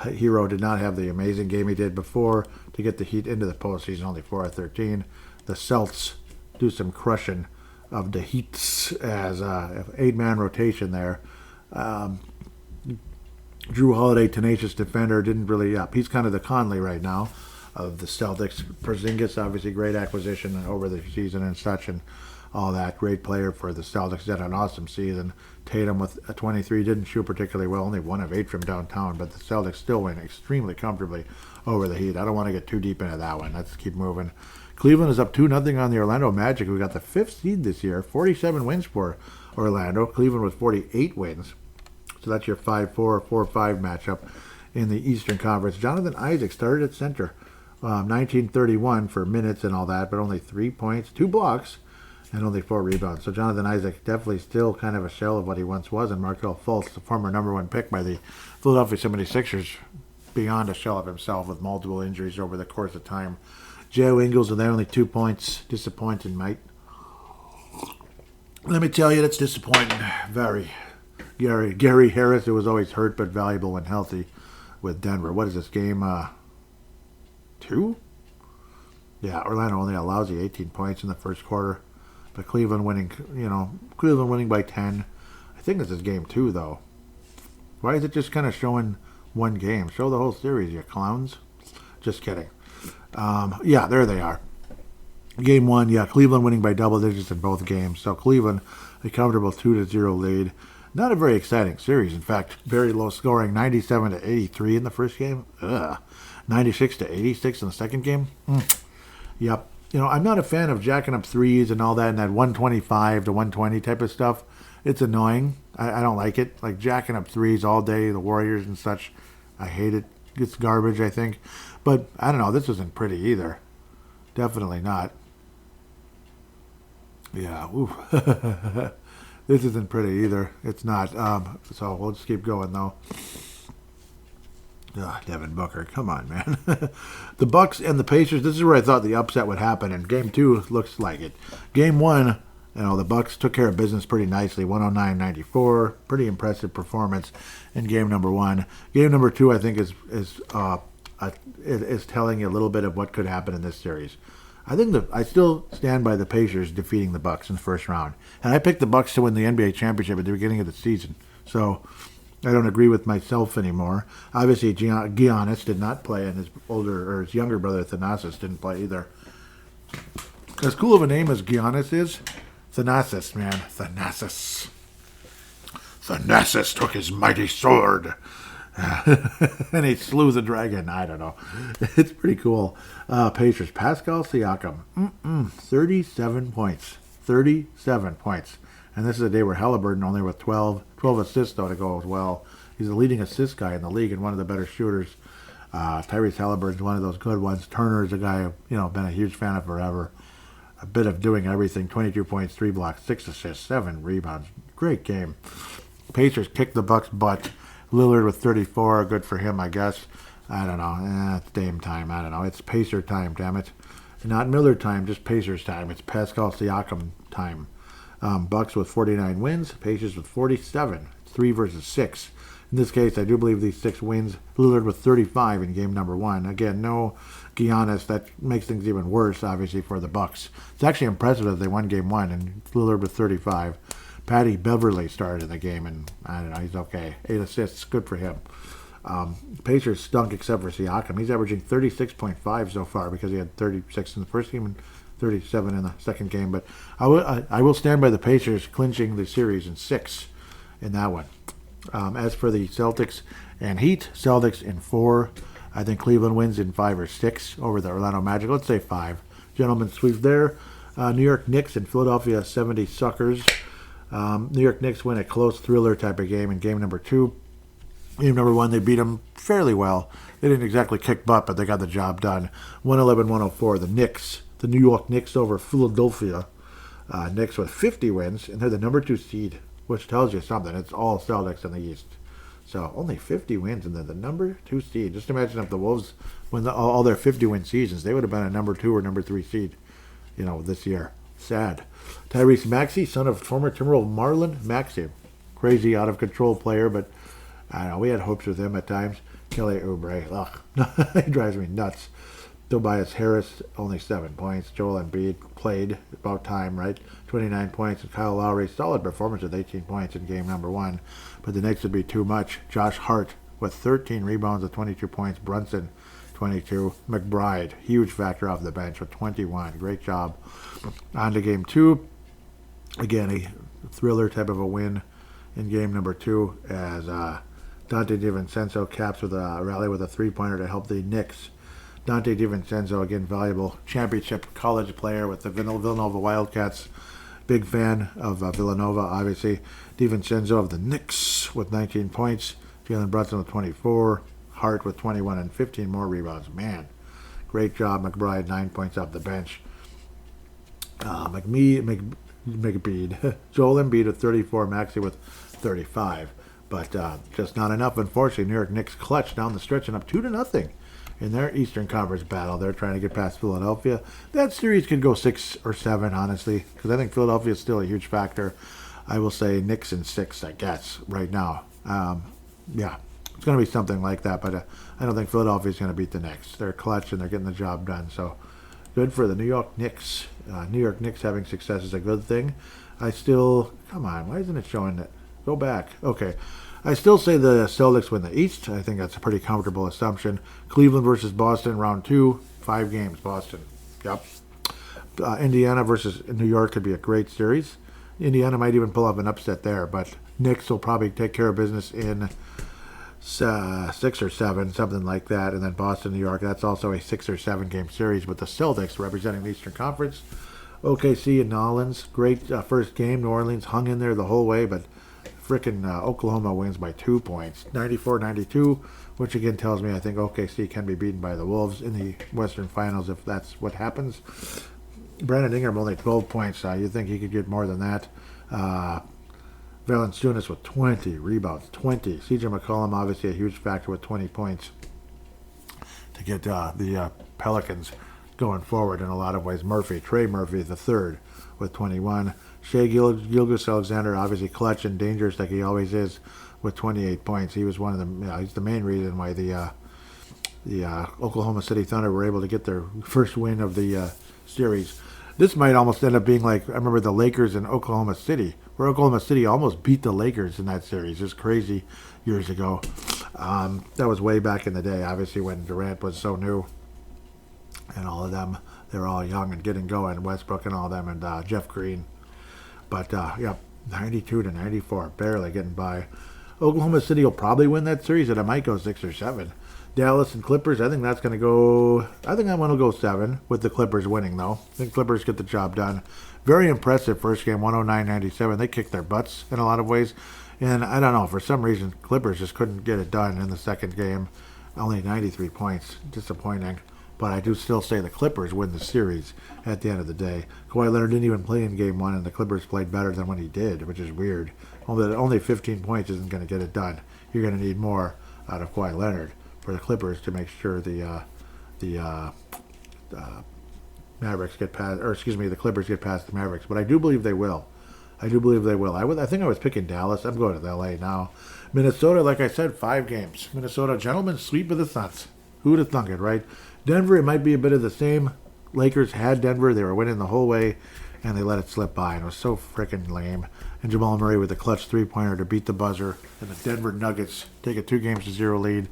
Hero did not have the amazing game he did before to get the Heat into the postseason, only 4-13. The Celts do some crushing of the Heats as 8-man rotation there. Drew Holiday, tenacious defender, didn't really he's kind of the Conley right now of the Celtics. Porzingis, obviously great acquisition over the season and such, and all that. Great player for the Celtics. Had an awesome season. Tatum with a 23 didn't shoot particularly well, only 1 of 8 from downtown, but the Celtics still win extremely comfortably over the Heat. I don't want to get too deep into that one. Let's keep moving. Cleveland is up 2-0 on the Orlando Magic, who got the 5th seed this year. 47 wins for Orlando. Cleveland with 48 wins. So that's your 5-4, 4-5 matchup in the Eastern Conference. Jonathan Isaac started at center. 1931 for minutes and all that, but only 3 points, 2 blocks, and only 4 rebounds. So Jonathan Isaac definitely still kind of a shell of what he once was. And Markelle Fultz, the former #1 pick by the Philadelphia 76ers, beyond a shell of himself with multiple injuries over the course of time. Joe Ingles with only 2 points. Disappointing, mate. Let me tell you, that's disappointing. Very. Gary Harris, who was always hurt but valuable when healthy with Denver. What is this, game 2? Yeah, Orlando only a lousy 18 points in the first quarter. But Cleveland winning by 10. I think this is game 2, though. Why is it just kind of showing one game? Show the whole series, you clowns. Just kidding. Yeah, there they are. Game 1, yeah, Cleveland winning by double digits in both games. So Cleveland, a comfortable 2-0 lead. Not a very exciting series. In fact, very low scoring, 97-83 in the first game. 96-86 in the second game. Yep. You know, I'm not a fan of jacking up threes and all that and that 125 to 120 type of stuff. It's annoying. I don't like it. Like jacking up threes all day, the Warriors and such. I hate it. It's garbage, I think. But, I don't know, this isn't pretty either. Definitely not. Yeah, ooh. This isn't pretty either. It's not. So we'll just keep going, though. Devin Booker, come on, man. The Bucks and the Pacers, this is where I thought the upset would happen, and Game 2 looks like it. Game 1, the Bucks took care of business pretty nicely, 109-94. Pretty impressive performance in Game number 1. Game number 2, I think, is telling you a little bit of what could happen in this series. I still stand by the Pacers defeating the Bucks in the first round, and I picked the Bucks to win the NBA championship at the beginning of the season. So I don't agree with myself anymore. Obviously, Giannis did not play, and his younger brother Thanasis didn't play either. As cool of a name as Giannis is, Thanasis, man, Thanasis. Thanasis took his mighty sword. And he slew the dragon. I don't know. It's pretty cool. Pacers. Pascal Siakam. 37 points. 37 points. And this is a day where Halliburton only with 12 assists, though, to go as well. He's the leading assist guy in the league and one of the better shooters. Tyrese Halliburton's one of those good ones. Turner is a guy I've been a huge fan of forever. A bit of doing everything. 22 points, 3 blocks, 6 assists, 7 rebounds. Great game. Pacers kicked the Bucks' butt. Lillard with 34, good for him, I guess. I don't know. It's Dame time. I don't know. It's Pacer time, damn it. Not Miller time, just Pacers time. It's Pascal Siakam time. Bucks with 49 wins, Pacers with 47. 3 versus 6. In this case, I do believe these 6 wins. Lillard with 35 in game number 1. Again, no Giannis. That makes things even worse, obviously, for the Bucks. It's actually impressive that they won game 1, and Lillard with 35. Patty Beverly started in the game, and I don't know, he's okay. 8 assists, good for him. Pacers stunk except for Siakam. He's averaging 36.5 so far because he had 36 in the first game and 37 in the second game. But I will stand by the Pacers clinching the series in 6 in that one. As for the Celtics and Heat, Celtics in 4. I think Cleveland wins in 5 or 6 over the Orlando Magic. Let's say 5. Gentlemen sweep there. New York Knicks and Philadelphia 76ers. New York Knicks win a close thriller type of game in game number 2. Game number 1, they beat them fairly well. They didn't exactly kick butt, but they got the job done. 111-104. The Knicks, the New York Knicks over Philadelphia. Knicks with 50 wins, and they're the number 2 seed, which tells you something. It's all Celtics in the East. So only 50 wins, and they're the number 2 seed. Just imagine if the Wolves win all their 50-win seasons, they would have been a number 2 or number 3 seed, this year. Sad. Tyrese Maxey, son of former Timberwolves Marlon Maxey. Crazy, out-of-control player, but I don't know, we had hopes with him at times. Kelly Oubre, ugh, he drives me nuts. Tobias Harris, only 7 points. Joel Embiid played about time, right? 29 points. And Kyle Lowry, solid performance with 18 points in game number 1. But the Knicks would be too much. Josh Hart with 13 rebounds with 22 points. Brunson, 22. McBride, huge factor off the bench with 21. Great job. On to game 2. Again, a thriller type of a win in game number 2 as Dante DiVincenzo caps with a rally with a 3-pointer to help the Knicks. Dante DiVincenzo, again, valuable championship college player with the Villanova Wildcats. Big fan of Villanova, obviously. DiVincenzo of the Knicks with 19 points. Jalen Brunson with 24. Hart with 21 and 15 more rebounds. Man, great job. McBride, 9 points off the bench. McBead. Joel Embiid with 34. Maxey with 35. But just not enough. Unfortunately, New York Knicks clutch down the stretch and up 2-0 in their Eastern Conference battle. They're trying to get past Philadelphia. That series could go 6 or 7, honestly, because I think Philadelphia is still a huge factor. I will say Knicks in 6, I guess, right now. Yeah, it's going to be something like that, but I don't think Philadelphia is going to beat the Knicks. They're clutch and they're getting the job done. So good for the New York Knicks. New York Knicks having success is a good thing. Come on, why isn't it showing it? Go back. Okay. I still say the Celtics win the East. I think that's a pretty comfortable assumption. Cleveland versus Boston, round 2, 5 games, Boston. Yep. Indiana versus New York could be a great series. Indiana might even pull off an upset there, but Knicks will probably take care of business in 6 or 7, something like that. And then Boston, New York, that's also a 6 or 7 game series with the Celtics representing the Eastern Conference. OKC and New Orleans, great first game. New Orleans hung in there the whole way, but frickin' Oklahoma wins by 2 points, 94-92, which again tells me I think OKC can be beaten by the Wolves in the Western Finals if that's what happens. Brandon Ingram only 12 points. You'd think he could get more than that. Valanciunas with 20 rebounds, 20. CJ McCollum obviously a huge factor with 20 points to get the Pelicans going forward in a lot of ways. Trey Murphy the third with 21. Shai Gilgeous-Alexander, obviously clutch and dangerous like he always is, with 28 points. He was one of the, he's the main reason why the Oklahoma City Thunder were able to get their first win of the series. This might almost end up being like, I remember the Lakers in Oklahoma City, where Oklahoma City almost beat the Lakers in that series. It's crazy years ago. That was way back in the day, obviously, when Durant was so new. And all of them, they were all young and getting going. Westbrook and all of them, and Jeff Green. But, 92-94, barely getting by. Oklahoma City will probably win that series, and it might go 6 or 7. Dallas and Clippers, I think that's going to go, I think that one will go 7, with the Clippers winning, though. I think Clippers get the job done. Very impressive first game, 109-97. They kicked their butts in a lot of ways. And I don't know, for some reason, Clippers just couldn't get it done in the second game. Only 93 points. Disappointing. But I do still say the Clippers win the series at the end of the day. Kawhi Leonard didn't even play in Game 1, and the Clippers played better than when he did, which is weird. Only 15 points isn't going to get it done. You're going to need more out of Kawhi Leonard for the Clippers to make sure the Mavericks get past, or excuse me, the Clippers get past the Mavericks. But I do believe they will. I do believe they will. I think I was picking Dallas. I'm going to LA now. Minnesota, like I said, 5 games. Minnesota, gentlemen, sweep of the Suns. Who would have thunk it, right? Denver, it might be a bit of the same. Lakers had Denver. They were winning the whole way, and they let it slip by, and it was so freaking lame. And Jamal Murray with a clutch three-pointer to beat the buzzer, and the Denver Nuggets take a 2-0 lead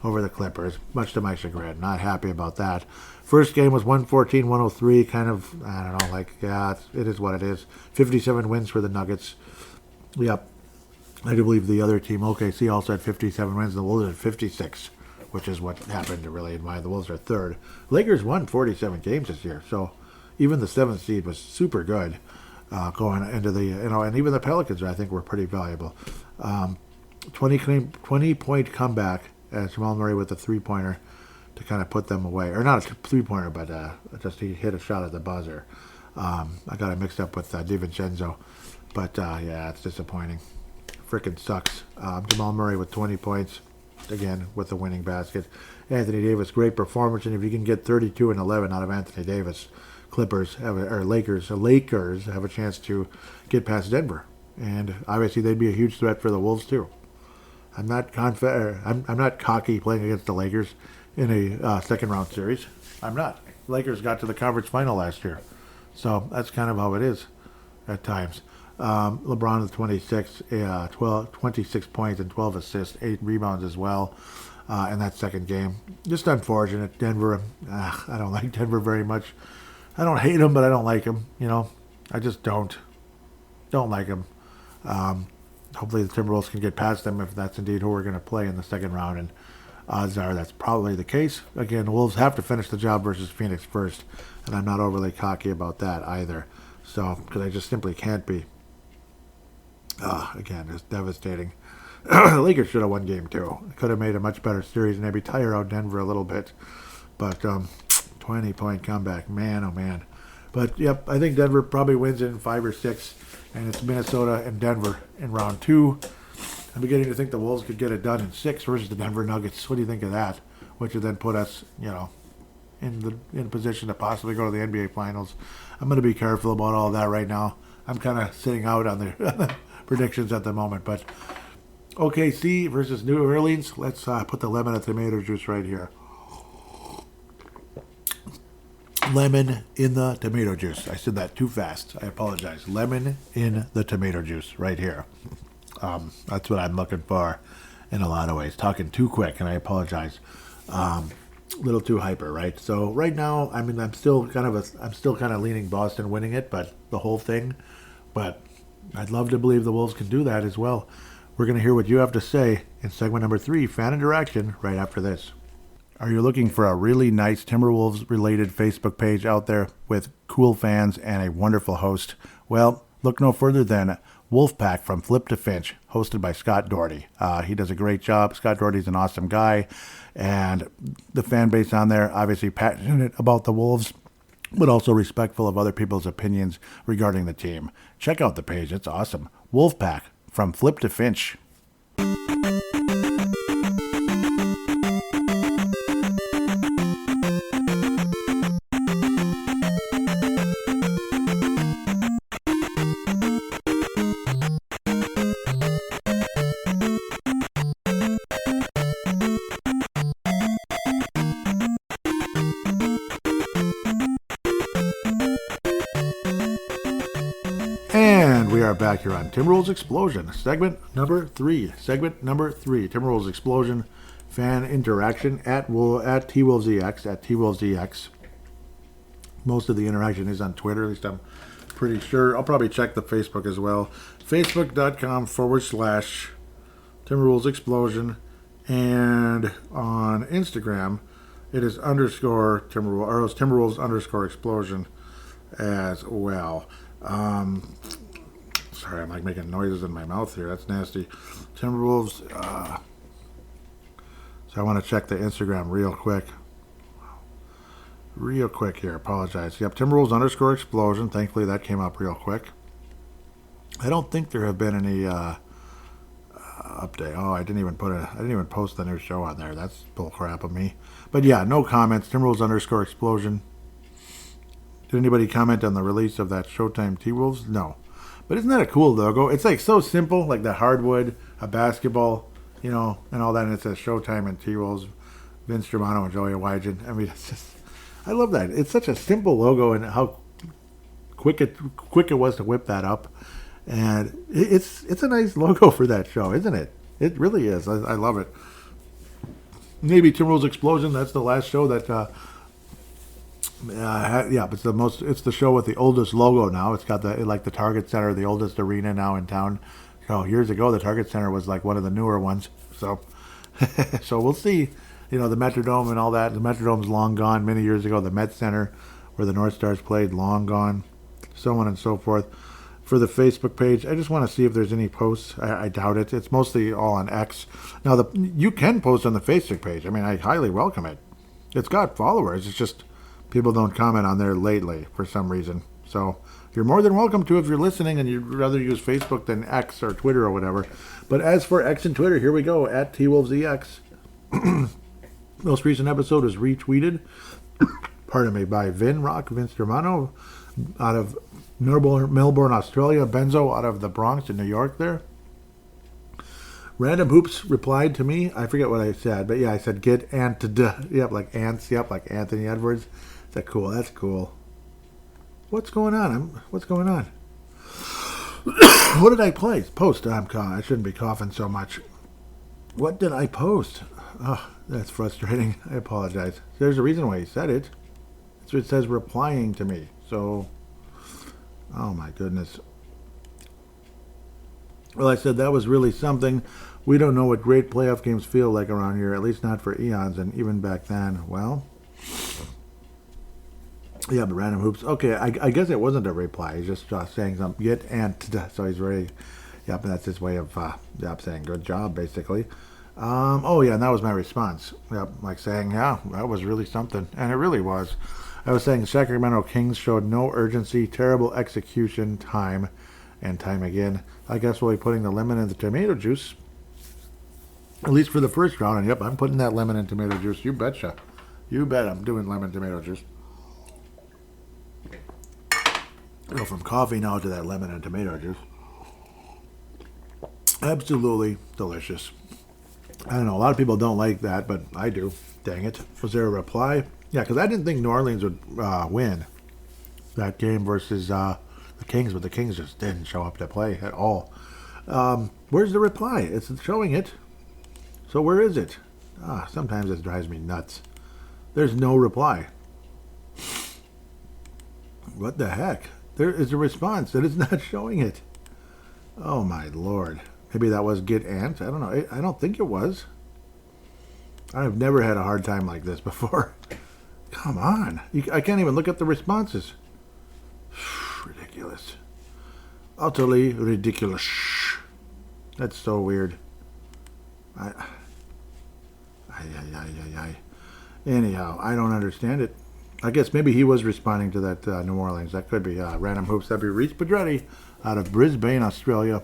over the Clippers, much to my chagrin. Not happy about that. First game was 114-103, kind of, I don't know, like, yeah, it is what it is. 57 wins for the Nuggets. Yep. I do believe the other team, OKC, also had 57 wins, and the Wolves had 56, which is what happened really in my. The Wolves are third. Lakers won 47 games this year, so even the 7th seed was super good going into the, and even the Pelicans, I think, were pretty valuable. 20-point comeback as Jamal Murray with a three-pointer to kind of put them away. Or not a three-pointer, but just he hit a shot at the buzzer. I got it mixed up with DiVincenzo. But, yeah, it's disappointing. Frickin' sucks. Jamal Murray with 20 points, again, with the winning basket. Anthony Davis, great performance. And if you can get 32 and 11 out of Anthony Davis, Lakers have a chance to get past Denver. And obviously they'd be a huge threat for the Wolves, too. I'm not cocky playing against the Lakers in a second-round series. I'm not. Lakers got to the conference final last year. So that's kind of how it is at times. LeBron with 26 points and 12 assists, 8 rebounds as well in that second game. Just unfortunate. Denver, I don't like Denver very much. I don't hate them, but I don't like them. I just don't like them. Hopefully the Timberwolves can get past them if that's indeed who we're going to play in the second round, and odds are that's probably the case. Again, the Wolves have to finish the job versus Phoenix first, and I'm not overly cocky about that either. So, because I just simply can't be. Again, it's devastating. The Lakers should have won game 2. Could have made a much better series and maybe tire out Denver a little bit. But 20-point comeback, man, oh man. But, yep, I think Denver probably wins in 5 or 6, and it's Minnesota and Denver in round 2. I'm beginning to think the Wolves could get it done in 6 versus the Denver Nuggets. What do you think of that? Which would then put us, in position to possibly go to the NBA Finals. I'm going to be careful about all that right now. I'm kind of sitting out on the predictions at the moment. But OKC versus New Orleans. Let's put the lemon and tomato juice right here. Lemon in the tomato juice. I said that too fast. I apologize. Lemon in the tomato juice right here. That's what I'm looking for in a lot of ways. Talking too quick, and I apologize. A little too hyper, right? So right now, I'm still kind of leaning Boston winning it, but the whole thing. But I'd love to believe the Wolves can do that as well. We're going to hear what you have to say in segment number 3, fan interaction, right after this. Are you looking for a really nice Timberwolves-related Facebook page out there with cool fans and a wonderful host? Well, look no further than Wolfpack from Flip to Finch, hosted by Scott Doherty. He does a great job. Scott Doherty's an awesome guy, and the fan base on there, obviously passionate about the Wolves, but also respectful of other people's opinions regarding the team. Check out the page. It's awesome. Wolfpack from Flip to Finch. Back here on Timberwolves Explosion, segment number 3. Timberwolves Explosion fan interaction at TWolvesEX. Most of the interaction is on Twitter, at least I'm pretty sure. I'll probably check the Facebook as well. Facebook.com/Timberwolves Explosion, and on Instagram it is Timberwolves_Explosion as well. Sorry, I'm like making noises in my mouth here. That's nasty. Timberwolves. So I want to check the Instagram real quick. Here. Apologize. Yep, Timberwolves_Explosion. Thankfully, that came up real quick. I don't think there have been any update. Oh, I didn't even post the new show on there. That's bull crap of me. But yeah, no comments. Timberwolves_Explosion. Did anybody comment on the release of that Showtime T-Wolves? No. But isn't that a cool logo? It's like so simple, like the hardwood, a basketball, and all that. And it says Showtime and T-Rolls, Vince Germano and Joey Wygen. I mean, it's just, I love that. It's such a simple logo, and how quick it was to whip that up. And it's a nice logo for that show, isn't it? It really is. I love it. Maybe Timberwolves Explosion. That's the last show that. It's the show with the oldest logo now. It's got the Target Center, the oldest arena now in town. So years ago, the Target Center was like one of the newer ones. So, so we'll see. The Metrodome and all that. The Metrodome's long gone. Many years ago, the Met Center, where the North Stars played, long gone. So on and so forth. For the Facebook page, I just want to see if there's any posts. I doubt it. It's mostly all on X. Now, you can post on the Facebook page. I mean, I highly welcome it. It's got followers. It's just people don't comment on there lately for some reason. So you're more than welcome to if you're listening and you'd rather use Facebook than X or Twitter or whatever. But as for X and Twitter, here we go, at TWolvesEX. Most recent episode was retweeted, by Vince Germano, out of Melbourne, Australia. Benzo out of the Bronx in New York there. Random Hoops replied to me. I forget what I said, but yeah, I said get anted. Yep, like ants. Yep, like Anthony Edwards. Is that cool? That's cool. What's going on? What's going on? What did I post? I shouldn't be coughing so much. What did I post? Oh, that's frustrating. I apologize. There's a reason why he said it. It says replying to me. So, oh my goodness. Well, I said that was really something. We don't know what great playoff games feel like around here, at least not for eons, and even back then. Well, yeah, but Random Hoops. Okay, I guess it wasn't a reply. He's just saying something. Get ant. So he's very, yep, and that's his way of saying good job, basically. Oh, yeah, and that was my response. Yep, like saying, yeah, that was really something. And it really was. I was saying Sacramento Kings showed no urgency, terrible execution, time and time again. I guess we'll be putting the lemon in the tomato juice. At least for the first round. And yep, I'm putting that lemon and tomato juice. You betcha. You bet I'm doing lemon tomato juice. Go from coffee now to that lemon and tomato juice. Absolutely delicious. I don't know. A lot of people don't like that, but I do. Dang it. Was there a reply? Yeah, because I didn't think New Orleans would win that game versus the Kings, but the Kings just didn't show up to play at all. Where's the reply? It's showing it. So where is it? Sometimes it drives me nuts. There's no reply. What the heck? There is a response. It is not showing it. Oh, my Lord. Maybe that was get ant. I don't know. I don't think it was. I've never had a hard time like this before. Come on. I can't even look at the responses. Ridiculous. Utterly ridiculous. That's so weird. Anyhow, I don't understand it. I guess maybe he was responding to that New Orleans. That could be Random Hoops. That'd be Reese Pedretti out of Brisbane, Australia.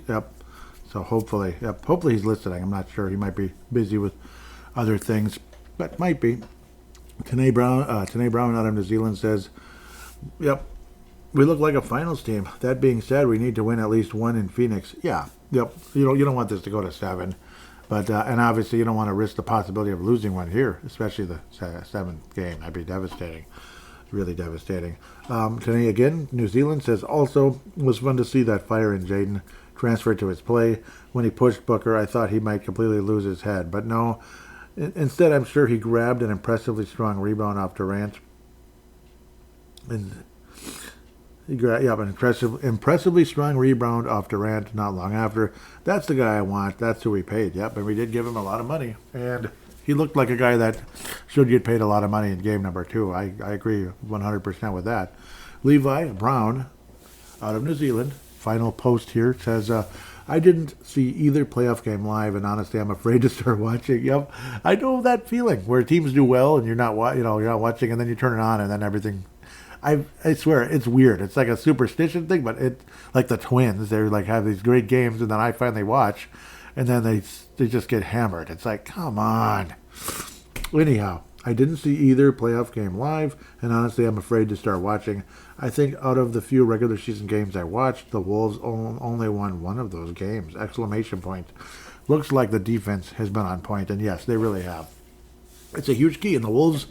Yep. So hopefully he's listening. I'm not sure. He might be busy with other things, but might be. Tanae Brown out of New Zealand says, yep, we look like a finals team. That being said, we need to win at least one in Phoenix. Yeah, yep. You don't want this to go to 7. But and obviously you don't want to risk the possibility of losing one here, especially the 7th game. That'd be devastating, really devastating. Today again, New Zealand says also was fun to see that fire in Jaden transferred to his play. When he pushed Booker, I thought he might completely lose his head, but no. Instead, I'm sure he grabbed an impressively strong rebound off Durant. And he grabbed an impressively strong rebound off Durant not long after. That's the guy I want. That's who we paid. Yep, and we did give him a lot of money. And he looked like a guy that should get paid a lot of money in game number 2. I agree 100% with that. Levi Brown out of New Zealand, final post here, says, I didn't see either playoff game live, and honestly, I'm afraid to start watching. Yep, I know that feeling where teams do well, and you're not watching, and then you turn it on, and then everything. I swear it's weird. It's like a superstition thing, but it like the Twins. They like have these great games, and then I finally watch, and then they just get hammered. It's like, come on. Anyhow, I didn't see either playoff game live, and honestly, I'm afraid to start watching. I think out of the few regular season games I watched, the Wolves only won one of those games! Exclamation point. Looks like the defense has been on point, and yes, they really have. It's a huge key, and the Wolves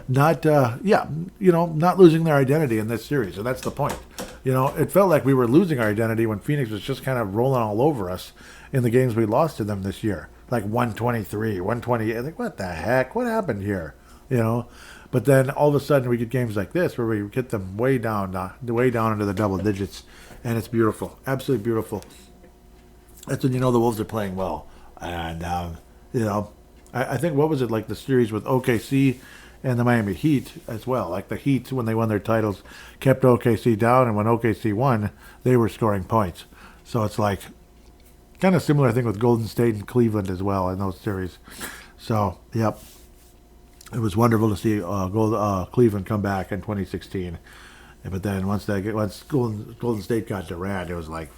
not not losing their identity in this series, and that's the point. It felt like we were losing our identity when Phoenix was just kind of rolling all over us in the games we lost to them this year, like 123, 128. Like, what the heck? What happened here? But then all of a sudden we get games like this where we get them way down into the double digits, and it's beautiful, absolutely beautiful. That's when the Wolves are playing well, and I think, what was it, like the series with OKC and the Miami Heat as well. Like the Heat, when they won their titles, kept OKC down, and when OKC won, they were scoring points. So it's like kind of similar thing with Golden State and Cleveland as well in those series. So, yep. It was wonderful to see Cleveland come back in 2016. But then once Golden State got Durant, it was like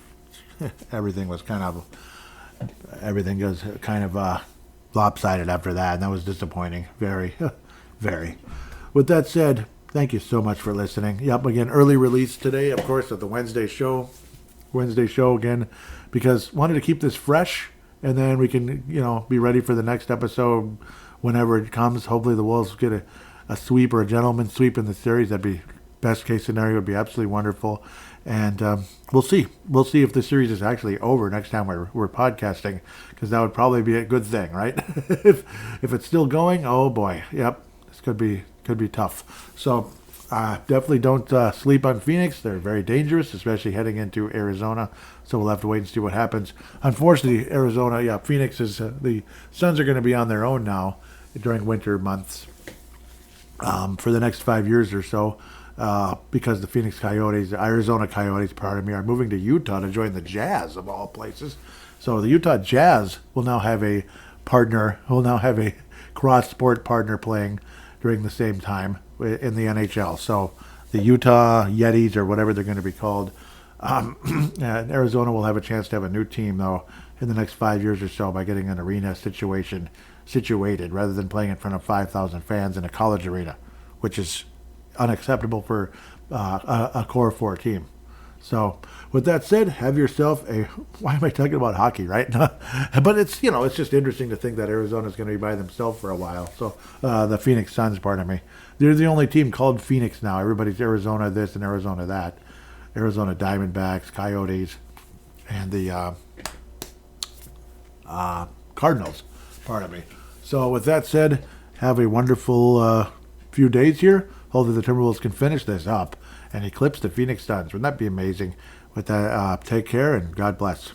everything was kind of lopsided after that, and that was disappointing. Very, very. With that said, thank you so much for listening. Yep, again, early release today, of course, of the Wednesday show. Again, because wanted to keep this fresh, and then we can, be ready for the next episode whenever it comes. Hopefully the Wolves get a sweep or a gentleman sweep in the series. That'd be best case scenario. Would be absolutely wonderful. And we'll see. We'll see if the series is actually over next time we're podcasting, because that would probably be a good thing, right? if it's still going, oh boy, yep, this could be tough. So definitely don't sleep on Phoenix. They're very dangerous, especially heading into Arizona. So we'll have to wait and see what happens. Unfortunately, Arizona, Phoenix is the Suns are going to be on their own now during winter months for the next 5 years or so. Because the Arizona Coyotes, are moving to Utah to join the Jazz, of all places. So the Utah Jazz will now have a cross-sport partner playing during the same time in the NHL. So the Utah Yetis, or whatever they're going to be called, and Arizona will have a chance to have a new team, though, in the next 5 years or so by getting an arena situated rather than playing in front of 5,000 fans in a college arena, which is unacceptable for a core 4 team. So with that said, have yourself why am I talking about hockey, right? But it's it's just interesting to think that Arizona's going to be by themselves for a while. So the Phoenix Suns, pardon me, they're the only team called Phoenix now. Everybody's Arizona this and Arizona that. Arizona Diamondbacks, Coyotes, and the Cardinals, pardon me. So with that said, have a wonderful few days here. Hopefully the Timberwolves can finish this up and eclipse the Phoenix Suns. Wouldn't that be amazing? With that, take care and God bless.